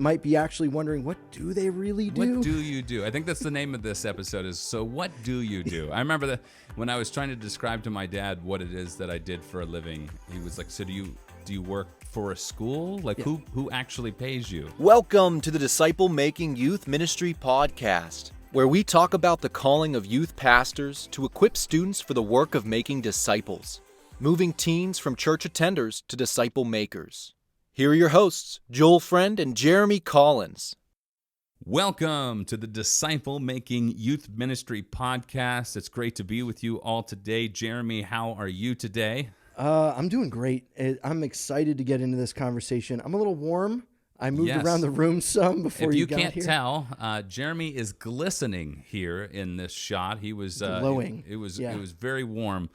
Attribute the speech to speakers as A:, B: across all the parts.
A: might be actually wondering, what do they really do?
B: What do you do? I think that's the name of this episode is, so what do you do? I remember that when I was trying to describe to my dad what it is that I did for a living, he was like, so do you work for a school? Like,
A: Yeah.
B: who actually pays you?
C: Welcome to the Disciple Making Youth Ministry Podcast, where we talk about the calling of youth pastors to equip students for the work of making disciples, moving teens from church attenders to disciple makers. Here are your hosts, Joel Friend and Jeremy Collins.
B: Welcome to the Disciple Making Youth Ministry Podcast. It's great to be with you all today. Jeremy, how are you today?
A: I'm doing great. I'm excited to get into this conversation. I'm a little warm. I moved
B: Yes.
A: around the room some before
B: If you
A: got
B: can't
A: here.
B: tell, Jeremy is glistening here in this shot. He was
A: Glowing.
B: It was
A: Yeah.
B: very warm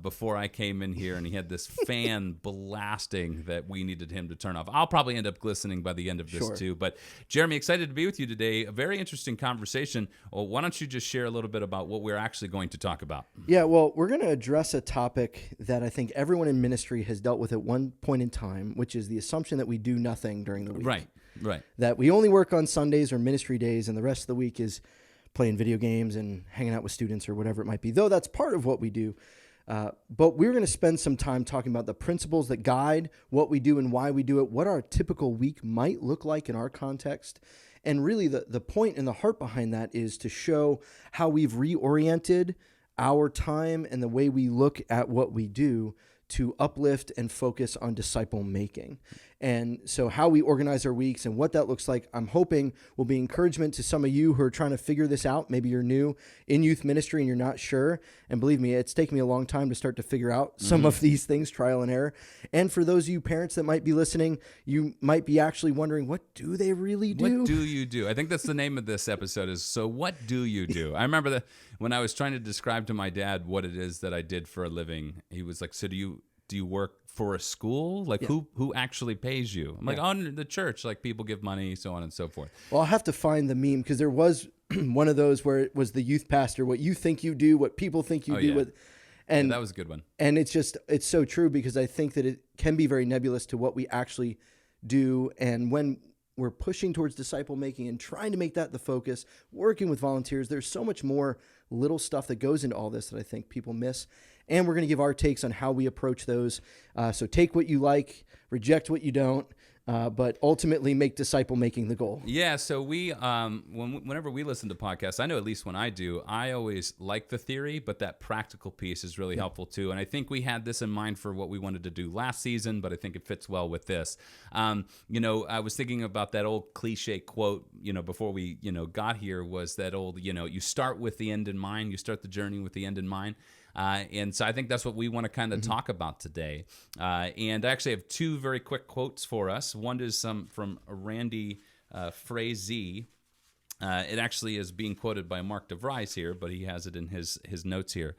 B: before I came in here, and he had this fan blasting that we needed him to turn off. I'll probably end up glistening by the end of this
A: Sure.
B: too. But Jeremy, excited to be with you today. A very interesting conversation. Well, why don't you just share a little bit about what we're actually going to talk about?
A: Yeah, well, we're going to address a topic that I think everyone in ministry has dealt with at one point in time, which is the assumption that we do nothing during the week.
B: Right.
A: That we only work on Sundays or ministry days, and the rest of the week is playing video games and hanging out with students or whatever it might be, though that's part of what we do. But we're going to spend some time talking about the principles that guide what we do and why we do it, what our typical week might look like in our context. And really the point and the heart behind that is to show how we've reoriented our time and the way we look at what we do to uplift and focus on disciple making. And so how we organize our weeks and what that looks like, I'm hoping will be encouragement to some of you who are trying to figure this out. Maybe you're new in youth ministry and you're not sure. And believe me, it's taken me a long time to start to figure out some of these things, trial and error. And for those of you parents that might be listening, you might be actually wondering, what do they really do?
B: What do you do? I think that's the name of this episode is, so what do you do? I remember that when I was trying to describe to my dad what it is that I did for a living, he was like, so do you work for a school? Like, who actually pays you? I'm like, oh, the church, like people give money, so on and so forth.
A: Well, I'll have to find the meme because there was one of those where it was the youth pastor, what you think you do, what people think you do.
B: Yeah.
A: And
B: That was a good one.
A: And it's so true because I think that it can be very nebulous to what we actually do. And when we're pushing towards disciple making and trying to make that the focus, working with volunteers, there's so much more little stuff that goes into all this that I think people miss. And we're going to give our takes on how we approach those. So take what you like, reject what you don't, but ultimately make disciple making the goal.
B: Yeah, so we, whenever we listen to podcasts, I know at least when I do, I always like the theory, but that practical piece is really helpful too. And I think we had this in mind for what we wanted to do last season, but I think it fits well with this. I was thinking about that old cliche quote, before we, got here, was that old, you start with the end in mind, you start the journey with the end in mind. And so I think that's what we want to kind of talk about today. And I actually have two very quick quotes for us. One is from Randy Frazee. It actually is being quoted by Mark DeVries here, but he has it in his notes here.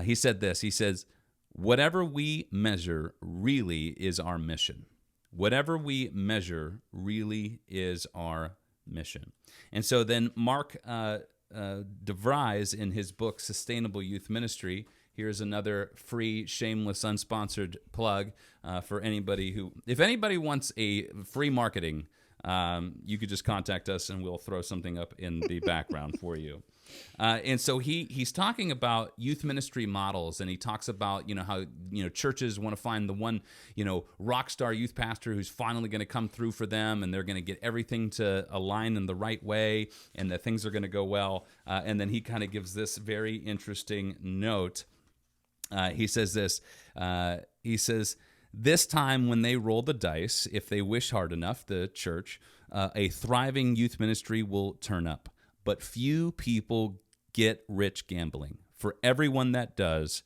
B: He said this. He says, "Whatever we measure really is our mission. Whatever we measure really is our mission." And so then Mark DeVries, in his book Sustainable Youth Ministry, here's another free, shameless, unsponsored plug for anybody if anybody wants a free marketing, you could just contact us and we'll throw something up in the background for you. And so he's talking about youth ministry models, and he talks about how churches want to find the one rock star youth pastor who's finally going to come through for them, and they're going to get everything to align in the right way, and that things are going to go well. And then he kind of gives this very interesting note. He says this. He says, "This time when they roll the dice, if they wish hard enough, the church, a thriving youth ministry will turn up. But few people get rich gambling. For everyone that does,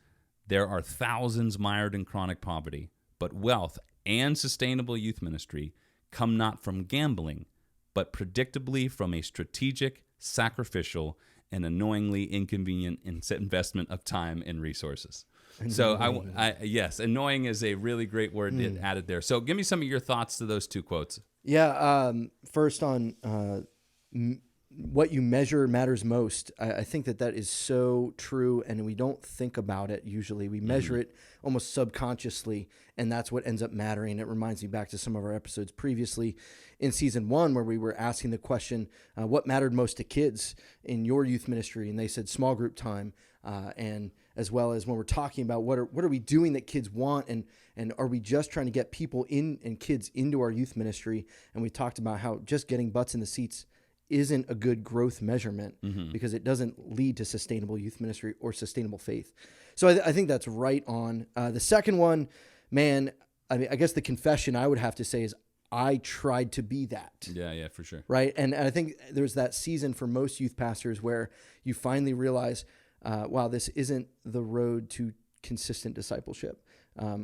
B: there are thousands mired in chronic poverty. But wealth and sustainable youth ministry come not from gambling, but predictably from a strategic, sacrificial, and annoyingly inconvenient investment of time and resources." So yes, annoying is a really great word added there. So give me some of your thoughts to those two quotes.
A: Yeah. First on what you measure matters most. I think that is so true, and we don't think about it usually. We measure it almost subconsciously, and that's what ends up mattering. It reminds me back to some of our episodes previously in season 1 where we were asking the question, what mattered most to kids in your youth ministry? And they said small group time, and as well as when we're talking about what are we doing that kids want, and are we just trying to get people in and kids into our youth ministry? And we talked about how just getting butts in the seats isn't a good growth measurement because it doesn't lead to sustainable youth ministry or sustainable faith. So I think that's right on. The second one, man, I mean, I guess the confession I would have to say is I tried to be that.
B: Yeah, for sure.
A: Right. And I think there's that season for most youth pastors where you finally realize, wow, this isn't the road to consistent discipleship.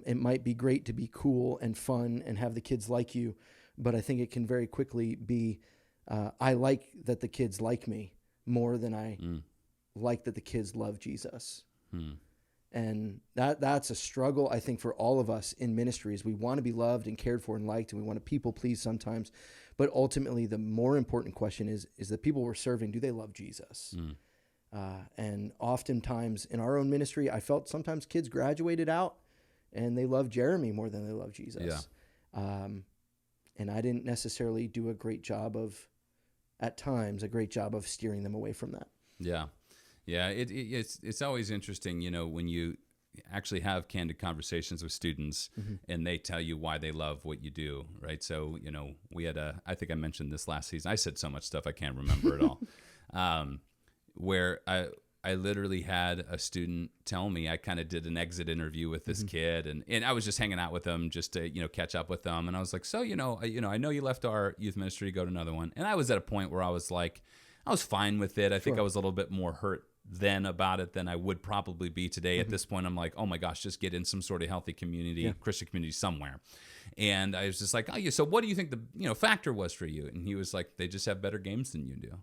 A: It might be great to be cool and fun and have the kids like you, but I think it can very quickly be, I like that the kids like me more than I like that the kids love Jesus. And that's a struggle, I think, for all of us in ministries. We want to be loved and cared for and liked, and we want to people please sometimes. But ultimately, the more important question is the people we're serving, do they love Jesus? And oftentimes in our own ministry, I felt sometimes kids graduated out and they loved Jeremy more than they loved Jesus. Yeah. And I didn't necessarily do a great job of steering them away from that.
B: Yeah. Yeah. It's always interesting, when you actually have candid conversations with students and they tell you why they love what you do. Right. So, we had I think I mentioned this last season. I said so much stuff, I can't remember it all. Where I literally had a student tell me, I kind of did an exit interview with this kid, and I was just hanging out with them just to, catch up with them. And I was like, so, I know you left our youth ministry to go to another one. And I was at a point where I was like, I was fine with it. I think I was a little bit more hurt then about it than I would probably be today. At this point, I'm like, oh my gosh, just get in some sort of healthy community, Christian community somewhere. And I was just like, oh yeah, so what do you think the factor was for you? And he was like, they just have better games than you do.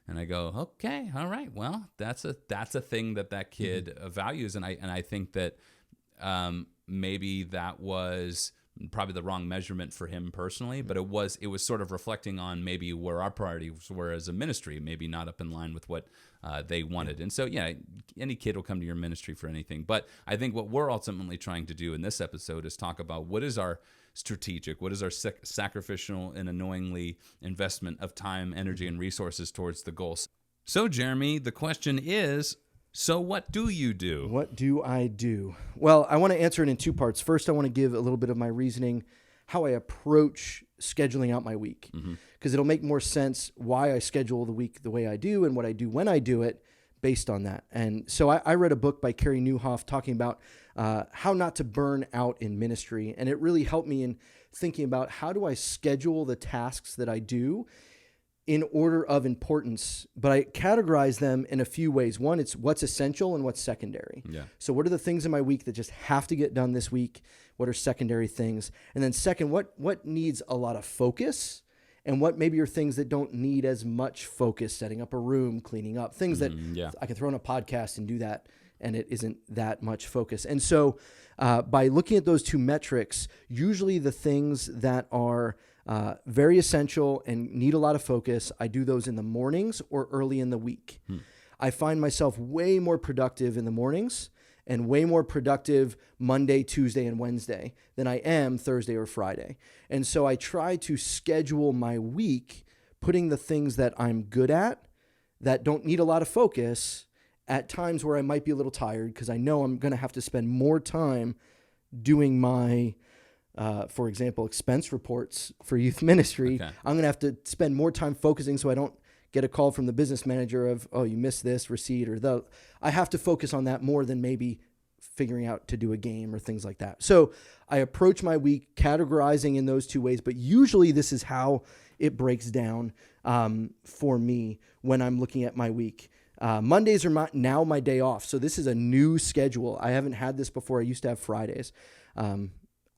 B: And I go, okay, all right. Well, that's a thing that kid values, and I think that maybe that was probably the wrong measurement for him personally, but it was sort of reflecting on maybe where our priorities were as a ministry, maybe not up in line with what they wanted. And so, yeah, any kid will come to your ministry for anything. But I think what we're ultimately trying to do in this episode is talk about what is our strategic, what is our sacrificial and annoyingly investment of time, energy, and resources towards the goals. So, Jeremy, the question is, so what do you do?
A: What do I do? Well, I want to answer it in two parts. First, I want to give a little bit of my reasoning, how I approach scheduling out my week, because it'll make more sense why I schedule the week the way I do and what I do when I do it based on that. And so I read a book by Carey Nieuwhof talking about how not to burn out in ministry. And it really helped me in thinking about how do I schedule the tasks that I do in order of importance, but I categorize them in a few ways. One, it's what's essential and what's secondary.
B: Yeah.
A: So what are the things in my week that just have to get done this week? What are secondary things? And then second, what needs a lot of focus? And what maybe are things that don't need as much focus, setting up a room, cleaning up, things that I can throw in a podcast and do that, and it isn't that much focus. And so by looking at those two metrics, usually the things that are very essential and need a lot of focus, I do those in the mornings or early in the week. I find myself way more productive in the mornings and way more productive Monday, Tuesday, and Wednesday than I am Thursday or Friday. And so I try to schedule my week, putting the things that I'm good at, that don't need a lot of focus, at times where I might be a little tired, because I know I'm going to have to spend more time doing my for example, expense reports for youth ministry. Okay. I'm going to have to spend more time focusing so I don't get a call from the business manager of, oh, you missed this receipt or I have to focus on that more than maybe figuring out to do a game or things like that. So I approach my week categorizing in those two ways, but usually this is how it breaks down for me when I'm looking at my week. Mondays are now my day off. So this is a new schedule. I haven't had this before. I used to have Fridays.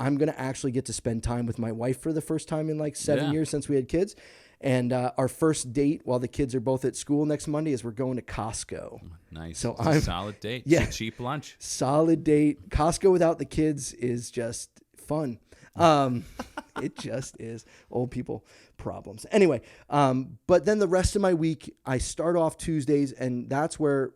A: I'm going to actually get to spend time with my wife for the first time in like 7 years since we had kids. And our first date while the kids are both at school next Monday is we're going to Costco.
B: Nice. So it's a solid date.
A: Yeah.
B: It's a cheap lunch.
A: Solid date. Costco without the kids is just fun. It just is old people problems. Anyway, but then the rest of my week, I start off Tuesdays, and that's where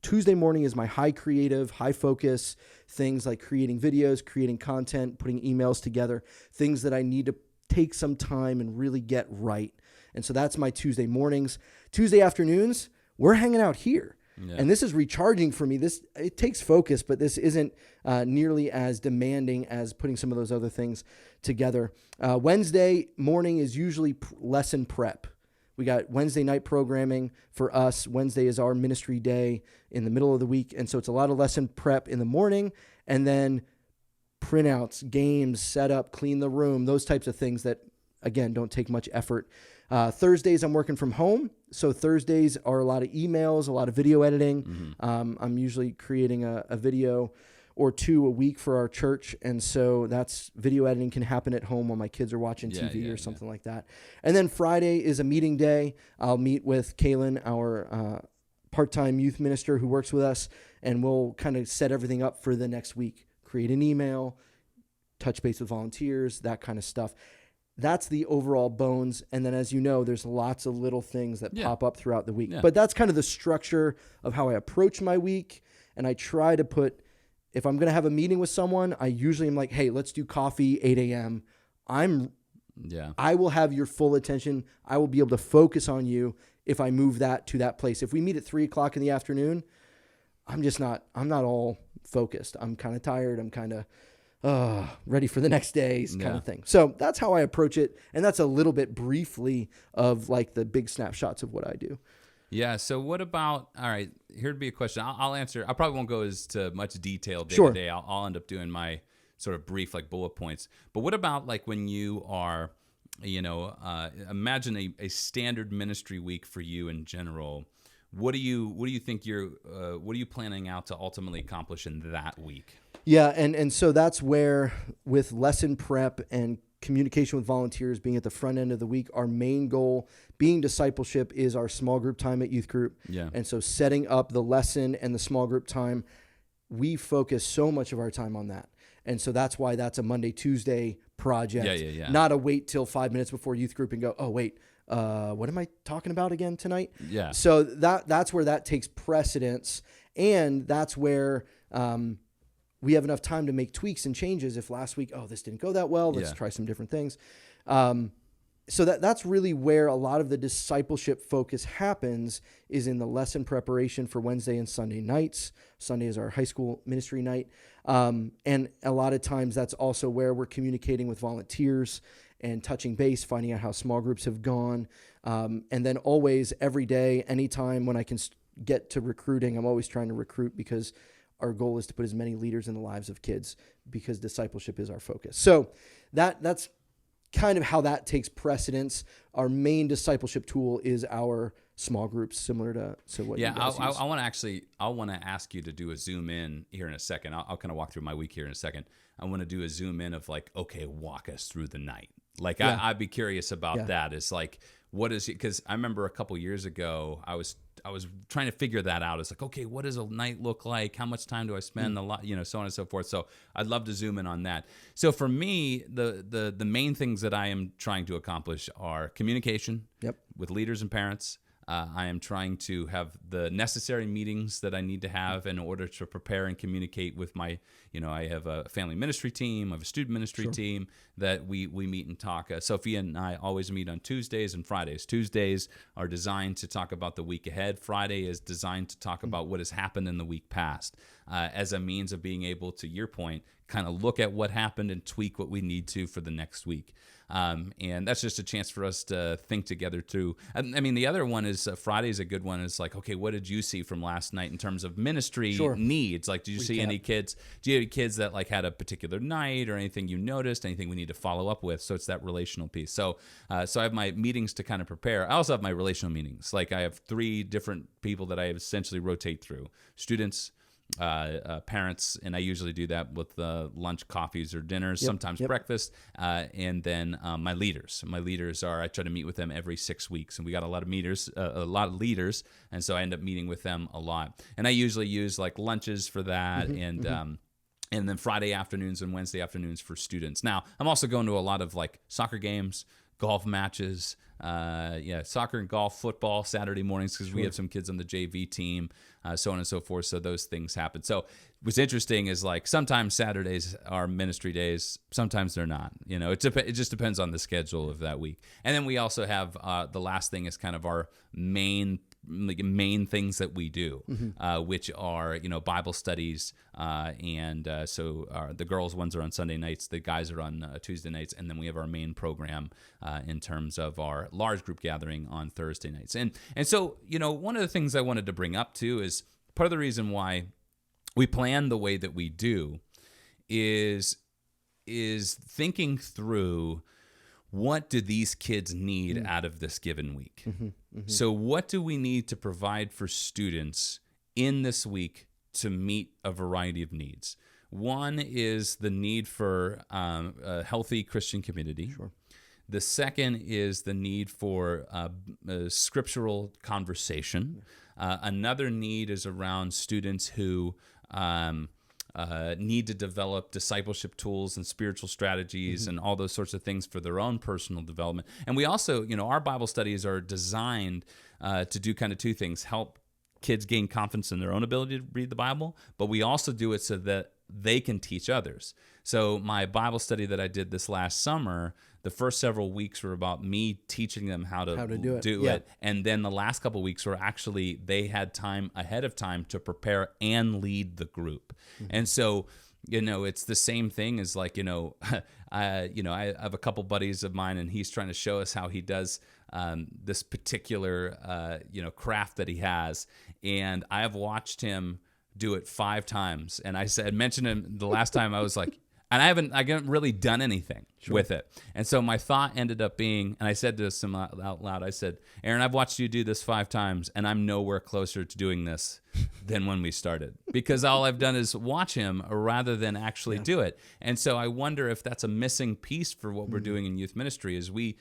A: Tuesday morning is my high creative, high focus things like creating videos, creating content, putting emails together, things that I need to take some time and really get right. And so that's my Tuesday mornings. Tuesday afternoons, we're hanging out here. Yeah. And this is recharging for me. It takes focus, but this isn't nearly as demanding as putting some of those other things together. Wednesday morning is usually lesson prep. We got Wednesday night programming for us. Wednesday is our ministry day in the middle of the week. And so it's a lot of lesson prep in the morning, and then printouts, games, setup, clean the room, those types of things that, again, don't take much effort. Thursdays, I'm working from home. So Thursdays are a lot of emails, a lot of video editing. I'm usually creating a video or two a week for our church. And so that's video editing can happen at home while my kids are watching TV or something like that. And then Friday is a meeting day. I'll meet with Kaylin, our part-time youth minister who works with us, and we'll kind of set everything up for the next week. Create an email, touch base with volunteers, that kind of stuff. That's the overall bones. And then, as you know, there's lots of little things that pop up throughout the week. But that's kind of the structure of how I approach my week. And I try to put, if I'm going to have a meeting with someone, I usually am like, hey, let's do coffee, 8 a.m. I will have your full attention. I will be able to focus on you if I move that to that place. If we meet at 3 o'clock in the afternoon, I'm not all focused. I'm kind of tired. I'm kind of ready for the next day kind of thing. So that's how I approach it. And that's a little bit briefly of like the big snapshots of what I do.
B: Yeah. So what about, all right, here'd be a question. I'll answer. I probably won't go as to much detail day to day. I'll end up doing my sort of brief, like bullet points. But what about like when you are, imagine a standard ministry week for you in general. What do you think what are you planning out to ultimately accomplish in that week?
A: Yeah, and so that's where, with lesson prep and communication with volunteers being at the front end of the week, our main goal being discipleship is our small group time at youth group. Yeah. And so setting up the lesson and the small group time, we focus so much of our time on that. And so that's why that's a Monday, Tuesday project, not a wait till 5 minutes before youth group and go, oh, wait, what am I talking about again tonight? Yeah. So that's where that takes precedence. And that's where we have enough time to make tweaks and changes. If last week, this didn't go that well, let's try some different things. So that's really where a lot of the discipleship focus happens, is in the lesson preparation for Wednesday and Sunday nights. Sunday is our high school ministry night. And a lot of times that's also where we're communicating with volunteers and touching base, finding out how small groups have gone. And then always, every day, anytime when I can get to recruiting, I'm always trying to recruit, because our goal is to put as many leaders in the lives of kids, because discipleship is our focus. So that's kind of how that takes precedence. Our main discipleship tool is our small groups, similar to what you guys use.
B: I want to ask you to do a zoom in here in a second. I'll kind of walk through my week here in a second. I want to do a zoom in of like, okay, walk us through the night. Like I'd be curious about that. It's like, what is it? Because I remember a couple years ago, I was trying to figure that out. It's like, okay, what does a night look like? How much time do I spend? A lot, so on and so forth. So I'd love to zoom in on that. So for me, the main things that I am trying to accomplish are communication with leaders and parents. I am trying to have the necessary meetings that I need to have in order to prepare and communicate with my, I have a family ministry team, I have a student ministry team that we meet and talk. Sophia and I always meet on Tuesdays and Fridays. Tuesdays are designed to talk about the week ahead. Friday is designed to talk about what has happened in the week past, as a means of being able, to your point, kind of look at what happened and tweak what we need to for the next week. And that's just a chance for us to think together too. I mean, the other one is Friday's a good one. It's like, okay, what did you see from last night in terms of ministry needs? Like, did you see any kids? Do you have any kids that like had a particular night, or anything you noticed, anything we need to follow up with? So it's that relational piece. So I have my meetings to kind of prepare. I also have my relational meetings. Like, I have 3 different people that I essentially rotate through: students, parents, and I usually do that with lunch, coffees, or dinners, sometimes breakfast, and then my leaders. My leaders I try to meet with them every 6 weeks, and we got a lot of leaders, and so I end up meeting with them a lot. And I usually use like lunches for that, and and then Friday afternoons and Wednesday afternoons for students. Now, I'm also going to a lot of like soccer games, golf matches, soccer and golf, football Saturday mornings because we have some kids on the JV team, so on and so forth. So those things happen. So what's interesting is like sometimes Saturdays are ministry days, sometimes they're not. It just depends on the schedule of that week. And then we also have the last thing is kind of our main things that we do, which are Bible studies, and so the girls' ones are on Sunday nights, the guys are on Tuesday nights, and then we have our main program in terms of our large group gathering on Thursday nights. And so one of the things I wanted to bring up too is part of the reason why we plan the way that we do is thinking through what do these kids need out of this given week. So what do we need to provide for students in this week to meet a variety of needs? One is the need for a healthy Christian community. Sure. The second is the need for scriptural conversation. Another need is around students who need to develop discipleship tools and spiritual strategies and all those sorts of things for their own personal development. And we also, our Bible studies are designed to do kind of two things: help kids gain confidence in their own ability to read the Bible, but we also do it so that they can teach others. So my Bible study that I did this last summer, the first several weeks were about me teaching them how to do it. And then the last couple of weeks were actually, they had time ahead of time to prepare and lead the group. And so, it's the same thing as like, I have a couple buddies of mine, and he's trying to show us how he does this particular, craft that he has. And I have watched him do it 5 times. And I mentioned him the last time, I was like, and I haven't really done anything with it. And so my thought ended up being, and I said to him out loud, I said, Aaron, I've watched you do this 5 times, and I'm nowhere closer to doing this than when we started, because all I've done is watch him rather than actually do it. And so I wonder if that's a missing piece for what we're doing in youth ministry, is we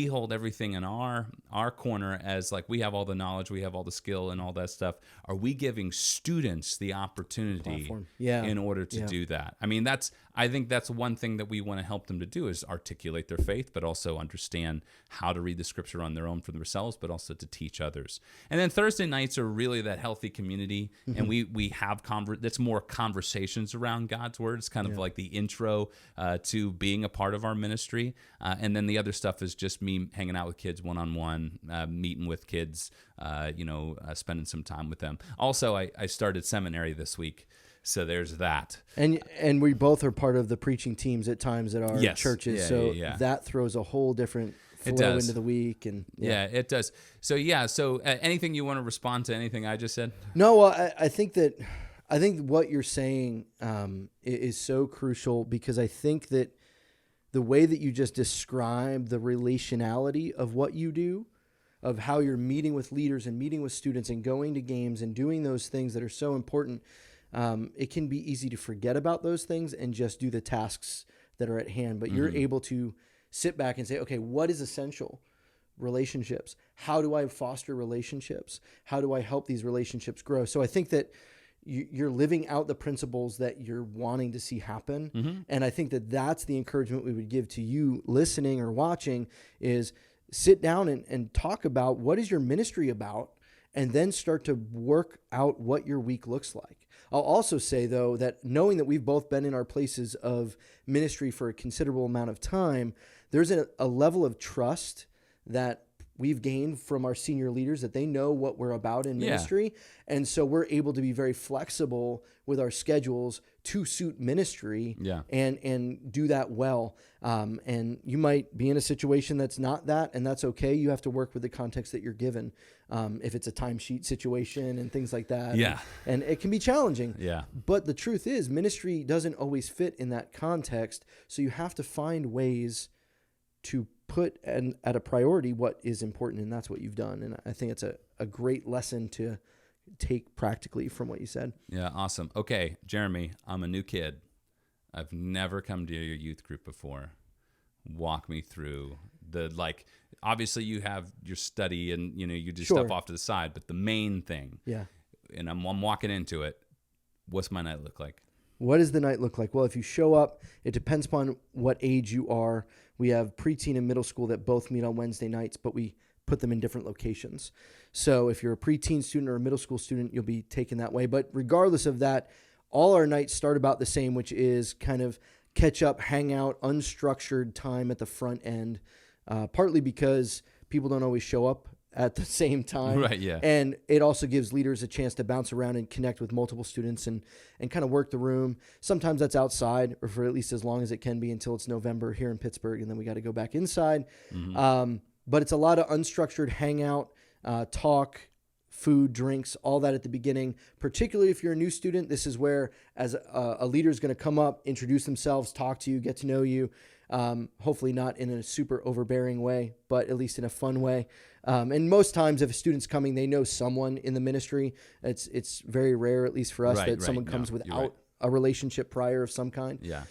B: hold everything in our corner as like, we have all the knowledge, we have all the skill and all that stuff. Are we giving students the opportunity in order to do that? I mean, I think that's one thing that we want to help them to do, is articulate their faith, but also understand how to read the scripture on their own for themselves, but also to teach others. And then Thursday nights are really that healthy community, and we have that's more conversations around God's word. It's kind of like the intro to being a part of our ministry. And then the other stuff is just me hanging out with kids one-on-one, meeting with kids, spending some time with them. Also, I started seminary this week. So there's that.
A: And we both are part of the preaching teams at times at our churches. That throws a whole different flow into the week. And
B: it does. So anything you want to respond to anything I just said?
A: No, well, I think what you're saying is so crucial, because I think that the way that you just described the relationality of what you do, of how you're meeting with leaders and meeting with students and going to games and doing those things that are so important, it can be easy to forget about those things and just do the tasks that are at hand. But you're able to sit back and say, okay, what is essential? Relationships. How do I foster relationships? How do I help these relationships grow? So I think that you're living out the principles that you're wanting to see happen. And I think that that's the encouragement we would give to you listening or watching, is sit down and talk about what is your ministry about, and then start to work out what your week looks like. I'll also say, though, that knowing that we've both been in our places of ministry for a considerable amount of time, there's a level of trust that we've gained from our senior leaders, that they know what we're about in ministry. And so we're able to be very flexible with our schedules to suit ministry and do that well. And you might be in a situation that's not that, and that's okay. You have to work with the context that you're given. If it's a timesheet situation and things like that. And it can be challenging. But the truth is, ministry doesn't always fit in that context. So you have to find ways to put at a priority what is important, and that's what you've done. And I think it's a great lesson to take practically from what you said.
B: Yeah, awesome. Okay, Jeremy, I'm a new kid. I've never come to your youth group before. Walk me through obviously you have your study and you do stuff off to the side, but the main thing, and I'm walking into it. What's my night look like?
A: What does the night look like? Well, if you show up, it depends upon what age you are. We have preteen and middle school that both meet on Wednesday nights, but we put them in different locations. So if you're a preteen student or a middle school student, you'll be taken that way. But regardless of that, all our nights start about the same, which is kind of catch up, hang out, unstructured time at the front end, partly because people don't always show up at the same time.
B: Right, yeah.
A: And it also gives leaders a chance to bounce around and connect with multiple students and kind of work the room. Sometimes that's outside, or for at least as long as it can be until it's November here in Pittsburgh, and then we got to go back inside. But it's a lot of unstructured hangout, talk, food, drinks, all that at the beginning. Particularly if you're a new student, this is where as a leader is going to come up, introduce themselves, talk to you, get to know you. Hopefully not in a super overbearing way, but at least in a fun way. And most times if a student's coming, they know someone in the ministry. It's very rare, at least for us, that someone comes without a relationship prior of some kind.
B: Yeah.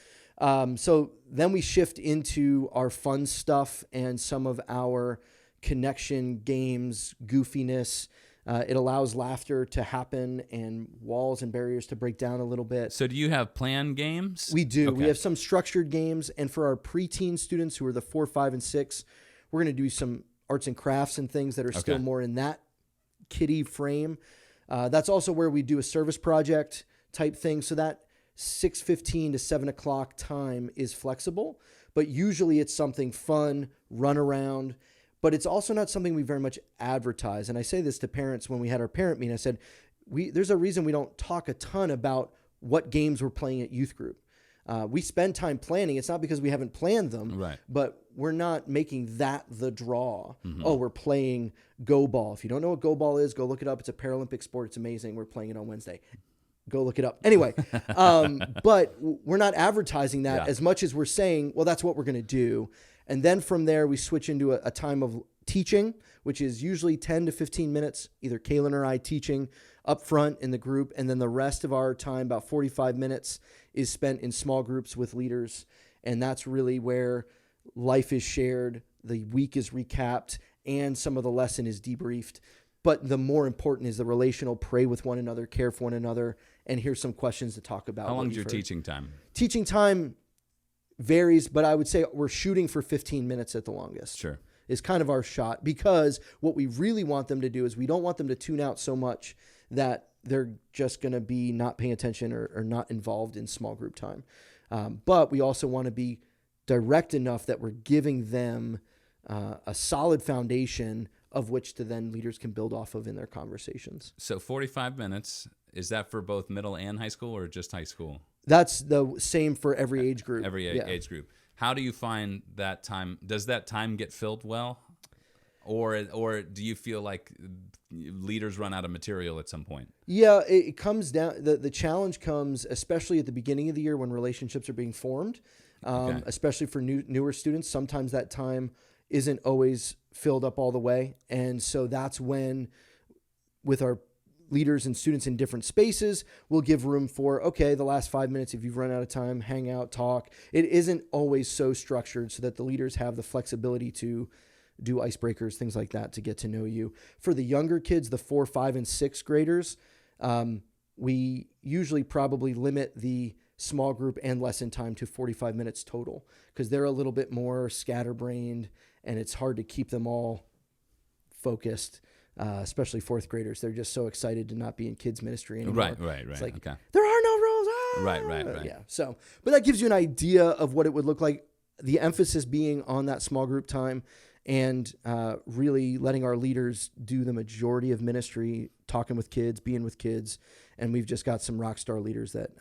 A: So then we shift into our fun stuff and some of our connection games, goofiness. It allows laughter to happen and walls and barriers to break down a little bit.
B: So do you have planned games?
A: We do.
B: Okay.
A: We have some structured games. And for our preteen students who are the 4, 5, and 6, we're going to do some arts and crafts and things that are still more in that kiddie frame. That's also where we do a service project type thing. So that 6:15 to 7 o'clock time is flexible, but usually it's something fun, run around. But it's also not something we very much advertise. And I say this to parents when we had our parent meeting. I said, there's a reason we don't talk a ton about what games we're playing at youth group. We spend time planning. It's not because we haven't planned them, but we're not making that the draw. Oh, we're playing Go Ball. If you don't know what Go Ball is, go look it up. It's a Paralympic sport. It's amazing. We're playing it on Wednesday. Go look it up. Anyway, but we're not advertising that as much as we're saying, well, that's what we're going to do. And then from there, we switch into a time of teaching, which is usually 10 to 15 minutes, either Kaylin or I teaching up front in the group. And then the rest of our time, about 45 minutes, is spent in small groups with leaders. And that's really where life is shared, the week is recapped, and some of the lesson is debriefed. But the more important is the relational, pray with one another, care for one another, and here's some questions to talk about.
B: How long is your teaching time?
A: Teaching time varies, but I would say we're shooting for 15 minutes at the longest.
B: Sure.
A: Is kind of our shot, because what we really want them to do is we don't want them to tune out so much that they're just going to be not paying attention or not involved in small group time. But we also want to be direct enough that we're giving them a solid foundation of which to then leaders can build off of in their conversations.
B: So 45 minutes, is that for both middle and high school or just high school?
A: That's the same for every age group.
B: Every age group. How do you find that time? Does that time get filled well? Or do you feel like leaders run out of material at some point? Yeah,
A: it comes down, the challenge comes especially at the beginning of the year when relationships are being formed, especially for newer students. Sometimes that time isn't always filled up all the way. And so that's when, with our leaders and students in different spaces, we'll give room for, okay, the last 5 minutes, if you've run out of time, hang out, talk. It isn't always so structured so that the leaders have the flexibility to do icebreakers, things like that, to get to know you. For the younger kids, the 4, 5, and 6 graders, we usually probably limit the small group and lesson time to 45 minutes total, because they're a little bit more scatterbrained and it's hard to keep them all focused. Especially 4th graders. They're just so excited to not be in kids ministry anymore.
B: Right.
A: It's like, there are no rules.
B: Right.
A: Yeah. So, but that gives you an idea of what it would look like. The emphasis being on that small group time and really letting our leaders do the majority of ministry, talking with kids, being with kids. And we've just got some rock star leaders that,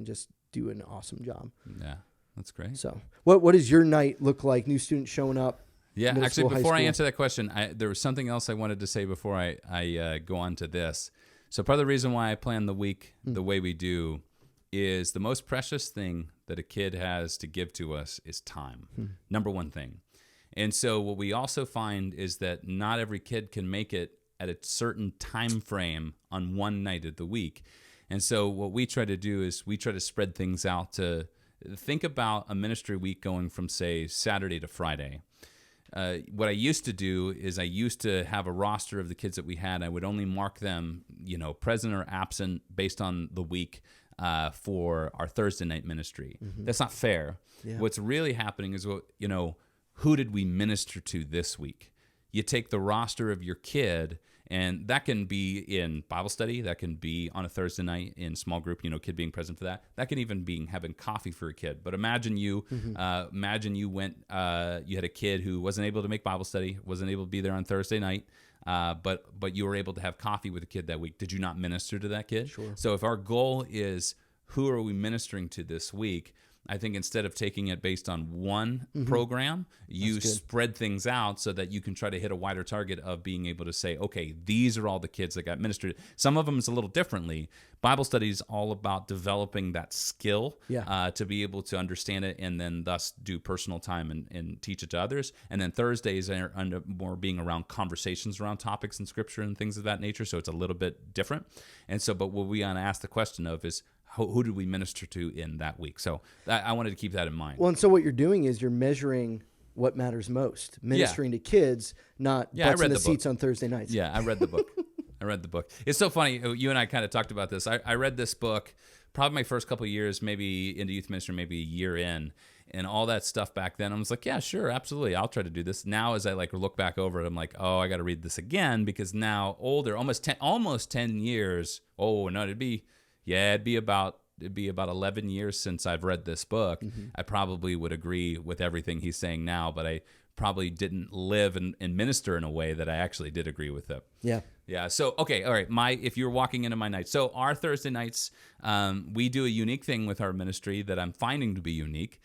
A: just do an awesome job.
B: Yeah, that's great.
A: So what does your night look like? New students showing up?
B: Yeah, actually, before I answer that question, there was something else I wanted to say before I go on to this. So part of the reason why I plan the week the way we do is the most precious thing that a kid has to give to us is time. Number one thing. And so what we also find is that not every kid can make it at a certain time frame on one night of the week. And so what we try to do is we try to spread things out to think about a ministry week going from, say, Saturday to Friday. What I used to do is I used to have a roster of the kids that we had. I would only mark them, present or absent based on the week. for our Thursday night ministry. That's not fair.
A: Yeah.
B: What's really happening is, who did we minister to this week? You take the roster of your kid, and that can be in Bible study. That can be on a Thursday night in small group, kid being present for that. That can even be having coffee for a kid. But imagine you went, you had a kid who wasn't able to make Bible study, wasn't able to be there on Thursday night, but you were able to have coffee with a kid that week. Did you not minister to that kid?
A: Sure.
B: So if our goal is who are we ministering to this week, I think instead of taking it based on one program, you spread things out so that you can try to hit a wider target of being able to say, okay, these are all the kids that got ministered. Some of them is a little differently. Bible study is all about developing that skill to be able to understand it and then thus do personal time and teach it to others. And then Thursdays are more being around conversations around topics in Scripture and things of that nature. So it's a little bit different. And so, but what we want to ask the question of is, who did we minister to in that week? So I wanted to keep that in mind.
A: Well, and so what you're doing is you're measuring what matters most, ministering to kids, not butts in the seats on Thursday nights.
B: Yeah, I read the book. It's so funny. You and I kind of talked about this. I read this book probably my first couple of years, maybe into youth ministry, maybe a year in, and all that stuff back then. I was like, yeah, sure, absolutely. I'll try to do this. Now, as I look back over it, I'm like, oh, I got to read this again because now older, almost 10 years. Oh, no, it'd be about 11 years since I've read this book. I probably would agree with everything he's saying now, but I probably didn't live and minister in a way that I actually did agree with it.
A: Yeah.
B: Yeah. So, okay. All right. If you're walking into my night, so our Thursday nights, we do a unique thing with our ministry that I'm finding to be unique.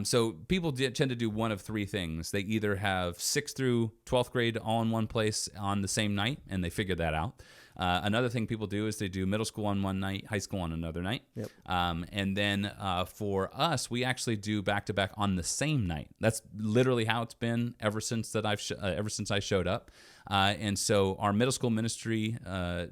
B: So people tend to do one of three things. They either have 6th through 12th grade all in one place on the same night, and they figure that out. Another thing people do is they do middle school on one night, high school on another night. Yep. And then for us, we actually do back-to-back on the same night. That's literally how it's been ever since I showed up. And so our middle school ministry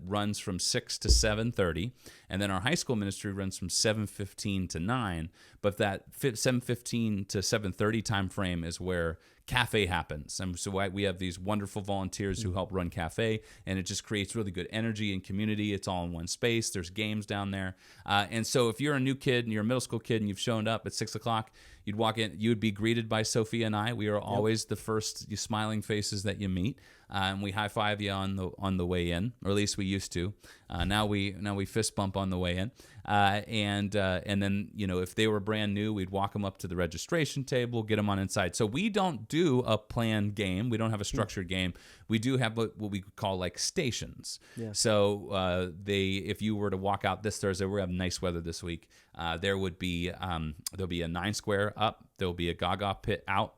B: runs from 6 to 7:30, and then our high school ministry runs from 7:15 to 9. But that 7:15 to 7:30 time frame is where cafe happens. And so we have these wonderful volunteers who help run cafe, and it just creates really good energy and community. It's all in one space. There's games down there. And so if you're a new kid and you're a middle school kid and you've shown up at 6 o'clock, you'd walk in, you'd be greeted by Sophia and I. We are always the first smiling faces that you meet. And we high five you on the way in, or at least we used to. Now we fist bump on the way in, and then if they were brand new, we'd walk them up to the registration table, get them on inside. So we don't do a planned game. We don't have a structured game. We do have what we call stations. Yeah. So if you were to walk out this Thursday, we have nice weather this week. There'll be a 9 square up. There'll be a Gaga pit out.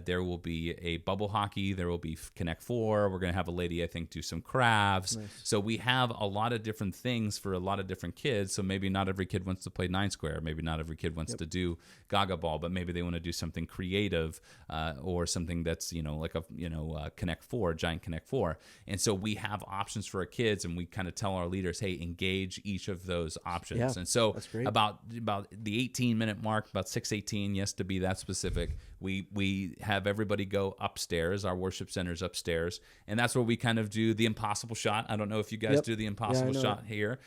B: There will be a bubble hockey. There will be Connect 4. We're going to have a lady, I think, do some crafts. Nice. So we have a lot of different things for a lot of different kids. So maybe not every kid wants to play 9 square. Maybe not every kid wants to do Gaga ball, but maybe they want to do something creative or something that's, like a Connect 4, giant Connect 4. And so we have options for our kids, and we kind of tell our leaders, hey, engage each of those options. Yeah, and so about the 18-minute mark, about 6:18, yes, to be that specific, we have everybody go upstairs. Our worship center's upstairs, and that's where we kind of do the impossible shot. I don't know if you guys do the impossible shot here.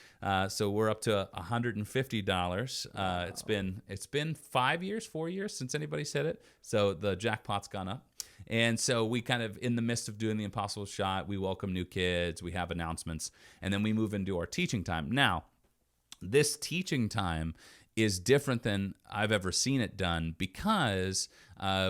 B: So we're up to $150. Wow. It's been 4 years since anybody said it. So the jackpot's gone up. And so we kind of, in the midst of doing the impossible shot, we welcome new kids, we have announcements, and then we move into our teaching time. Now, this teaching time is different than I've ever seen it done because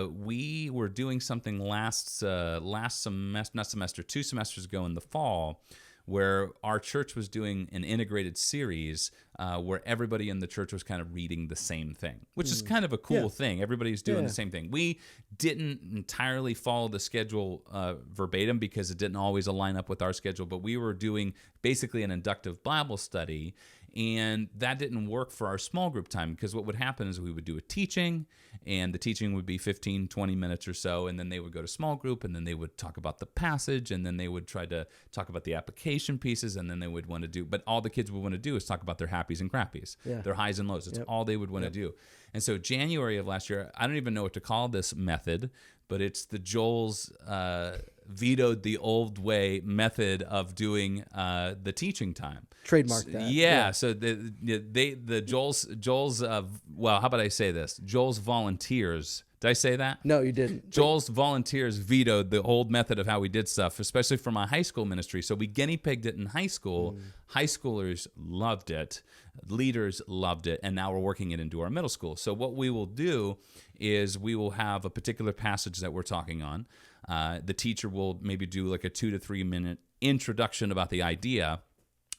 B: we were doing something last semester, 2 semesters ago in the fall, where our church was doing an integrated series where everybody in the church was kind of reading the same thing, which is kind of a cool thing. Everybody's doing the same thing. We didn't entirely follow the schedule verbatim because it didn't always align up with our schedule, but we were doing basically an inductive Bible study, and that didn't work for our small group time because what would happen is we would do a teaching, and the teaching would be 15, 20 minutes or so, and then they would go to small group, and then they would talk about the passage, and then they would try to talk about the application pieces, and then they would want to do, but all the kids would want to do is talk about their happies and crappies, their highs and lows. It's all they would want to do. And so January of last year, I don't even know what to call this method, but it's the Joel's vetoed the old way method of doing the teaching time.
A: Trademark that.
B: Yeah. So Joel's well, how about I say this? Joel's volunteers. Did I say that?
A: No, you didn't.
B: Joel's volunteers vetoed the old method of how we did stuff, especially for my high school ministry. So we guinea pigged it in high school. High schoolers loved it. Leaders loved it. And now we're working it into our middle school. So what we will do is we will have a particular passage that we're talking on. The teacher will maybe do like a 2 to 3 minute introduction about the idea.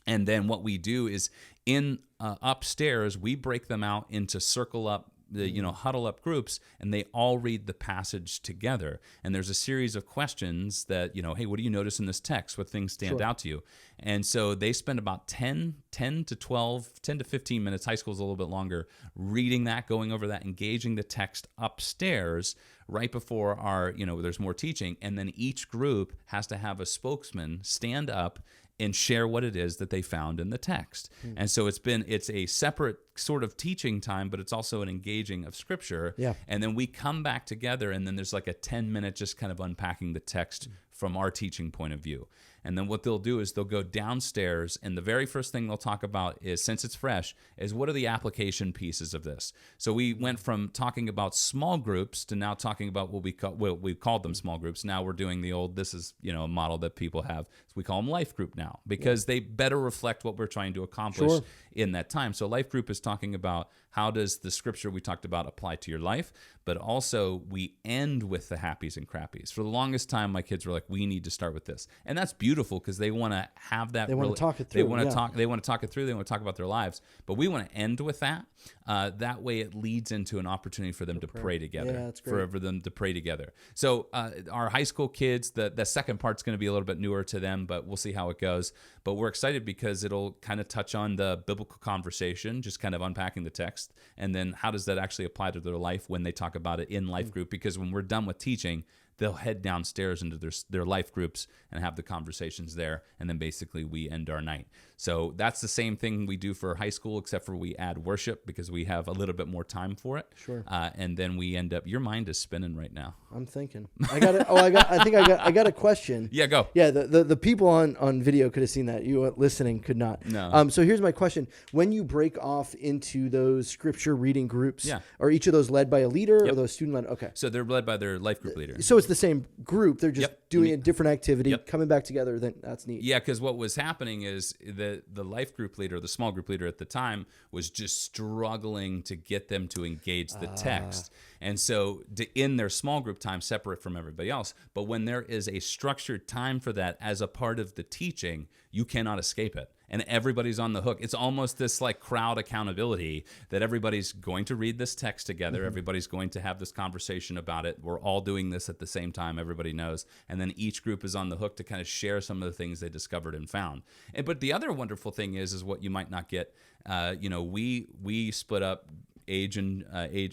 B: And then what we do is in upstairs, we break them out into huddle up groups, and they all read the passage together. And there's a series of questions that, hey, what do you notice in this text? What things stand out to you? And so they spend about 10 to 15 minutes, high school's a little bit longer, reading that, going over that, engaging the text upstairs right before our, there's more teaching. And then each group has to have a spokesman stand up and share what it is that they found in the text. And so it's a separate sort of teaching time, but it's also an engaging of Scripture.
A: Yeah.
B: And then we come back together, and then there's like a 10-minute just kind of unpacking the text from our teaching point of view. And then what they'll do is they'll go downstairs, and the very first thing they'll talk about is, since it's fresh, is what are the application pieces of this? So we went from talking about small groups to now talking about what we called them small groups. Now we're doing the old, this is, a model that people have. So we call them life group now, because they better reflect what we're trying to accomplish in that time. So life group is talking about how does the Scripture we talked about apply to your life, but also we end with the happies and crappies. For the longest time, my kids were like, we need to start with this. And that's beautiful because they want to have that.
A: They want to talk it through.
B: They want to talk it through. They want to talk about their lives. But we want to end with that. That way it leads into an opportunity for them to pray together.
A: Yeah, that's great.
B: For them to pray together. So our high school kids, the second part's going to be a little bit newer to them, but we'll see how it goes. But we're excited because it'll kind of touch on the biblical conversation, just kind of unpacking the text. And then how does that actually apply to their life when they talk about it in life group? Because when we're done with teaching, they'll head downstairs into their life groups and have the conversations there, and then basically we end our night. So that's the same thing we do for high school, except for we add worship because we have a little bit more time for it.
A: Sure.
B: And then we end up. Your mind is spinning right now.
A: I'm thinking. I got a question.
B: Yeah, go.
A: Yeah, the people on video could have seen that. You listening could not.
B: No.
A: So here's my question: when you break off into those scripture reading groups, are each of those led by a leader or those student led? Okay.
B: So they're led by their life group leader.
A: So it's the same group. They're just doing a different activity, coming back together. Then that's neat.
B: Yeah, because what was happening is the life group leader, the small group leader at the time, was just struggling to get them to engage the text. And so in their small group time, separate from everybody else. But when there is a structured time for that as a part of the teaching, you cannot escape it. And everybody's on the hook. It's almost this like crowd accountability that everybody's going to read this text together. Everybody's going to have this conversation about it. We're all doing this at the same time. Everybody knows. And then each group is on the hook to kind of share some of the things they discovered and found. But the other wonderful thing is what you might not get. We split up age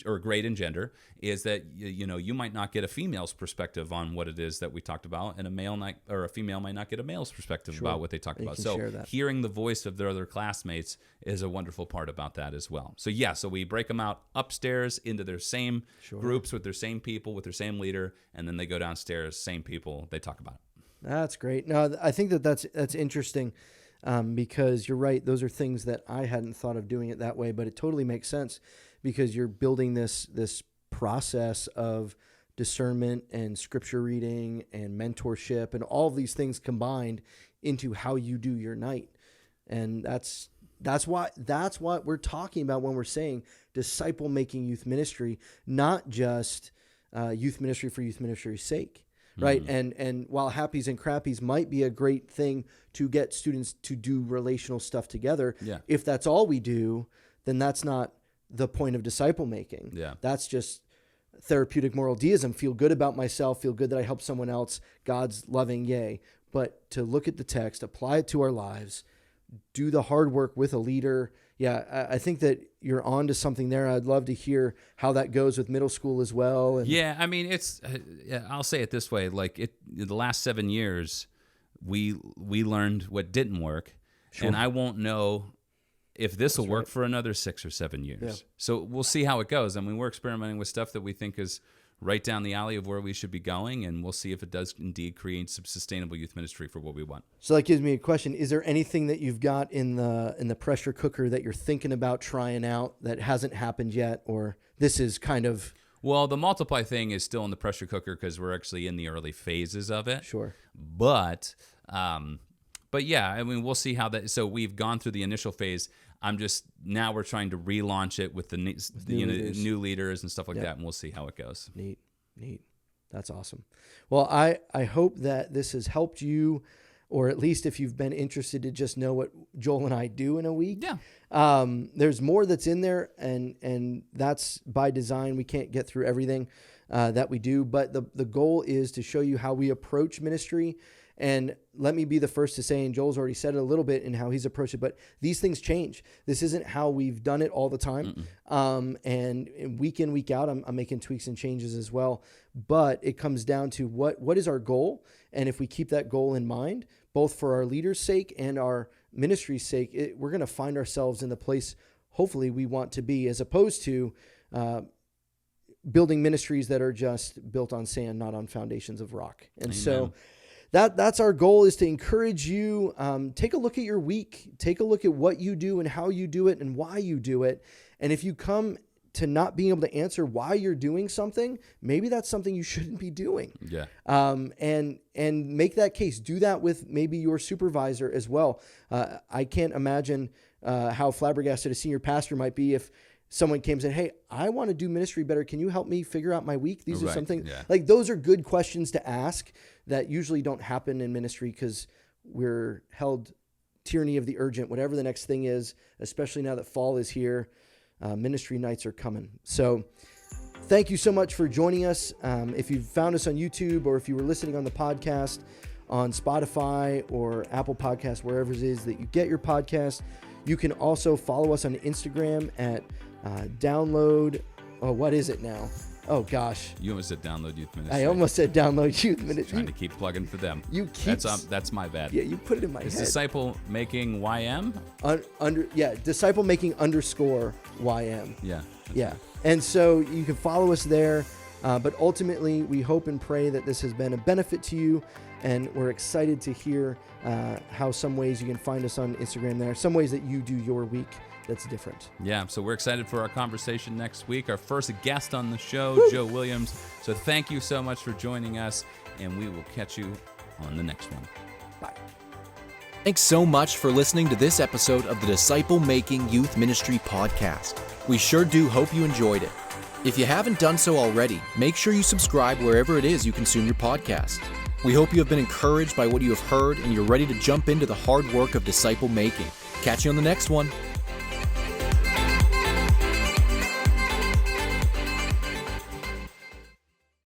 B: or grade and gender, is that you might not get a female's perspective on what it is that we talked about, and a female might not get a male's perspective about what they talked about. So hearing the voice of their other classmates is a wonderful part about that as well. So so we break them out upstairs into their same groups with their same people, with their same leader, and then they go downstairs, same people, they talk about it.
A: That's great. No, I think that's interesting. Because you're right, those are things that I hadn't thought of doing it that way, but it totally makes sense because you're building this process of discernment and scripture reading and mentorship and all of these things combined into how you do your night. And that's what we're talking about when we're saying disciple making youth ministry, not just youth ministry for youth ministry's sake. Right. And while happies and crappies might be a great thing to get students to do relational stuff together, if that's all we do, then that's not the point of disciple making.
B: Yeah.
A: That's just therapeutic moral deism. Feel good about myself, feel good that I helped someone else. God's loving, yay. But to look at the text, apply it to our lives, do the hard work with a leader. Yeah, I think that you're on to something there. I'd love to hear how that goes with middle school as well. And
B: yeah, I mean, I'll say it this way: the last 7 years, we learned what didn't work, and I won't know if this will work for another 6 or 7 years. Yeah. So we'll see how it goes. I mean, we're experimenting with stuff that we think is right down the alley of where we should be going, and we'll see if it does indeed create some sustainable youth ministry for what we want.
A: So that gives me a question. Is there anything that you've got in the pressure cooker that you're thinking about trying out that hasn't happened yet, or this is kind of...
B: Well, the multiply thing is still in the pressure cooker because we're actually in the early phases of it.
A: Sure.
B: But yeah, I mean, we'll see how that... So we've gone through the initial phase. Now we're trying to relaunch it with the new leaders and stuff like that, and we'll see how it goes.
A: Neat. That's awesome. Well, I hope that this has helped you, or at least if you've been interested to just know what Joel and I do in a week.
B: Yeah.
A: There's more that's in there, and that's by design. We can't get through everything that we do, but the goal is to show you how we approach ministry. And let me be the first to say, and Joel's already said it a little bit in how he's approached it, but these things change. This isn't how we've done it all the time. And week in, week out, I'm making tweaks and changes as well. But it comes down to what is our goal? And if we keep that goal in mind, both for our leaders' sake and our ministry's sake, we're going to find ourselves in the place, hopefully, we want to be, as opposed to building ministries that are just built on sand, not on foundations of rock. And
B: Amen.
A: So... That's our goal, is to encourage you. Take a look at your week. Take a look at what you do and how you do it and why you do it. And if you come to not being able to answer why you're doing something, maybe that's something you shouldn't be doing.
B: Yeah.
A: And make that case. Do that with maybe your supervisor as well. I can't imagine how flabbergasted a senior pastor might be if someone came and said, "Hey, I want to do ministry better. Can you help me figure out my week?" These are something like those are good questions to ask that usually don't happen in ministry because we're held tyranny of the urgent, whatever the next thing is, especially now that fall is here. Ministry nights are coming. So thank you so much for joining us. If you've found us on YouTube, or if you were listening on the podcast on Spotify or Apple Podcasts, wherever it is that you get your podcast, you can also follow us on Instagram at download. Oh, what is it now? Oh, gosh.
B: You almost said Download Youth Ministry.
A: I almost said Download Youth Ministry.
B: Trying to keep plugging for them.
A: You keep...
B: That's my bad.
A: Yeah, you put it in my
B: It's
A: head.
B: Disciple Making YM?
A: Disciple Making _YM.
B: Yeah.
A: Yeah. And so you can follow us there. But ultimately, we hope and pray that this has been a benefit to you. And we're excited to hear how some ways you can find us on Instagram there, some ways that you do your week that's different.
B: Yeah, so we're excited for our conversation next week. Our first guest on the show, Joe Williams. So thank you so much for joining us, and we will catch you on the next one.
A: Bye.
C: Thanks so much for listening to this episode of the Disciple Making Youth Ministry podcast. We sure do hope you enjoyed it. If you haven't done so already, make sure you subscribe wherever it is you consume your podcast. We hope you have been encouraged by what you have heard and you're ready to jump into the hard work of disciple making. Catch you on the next one.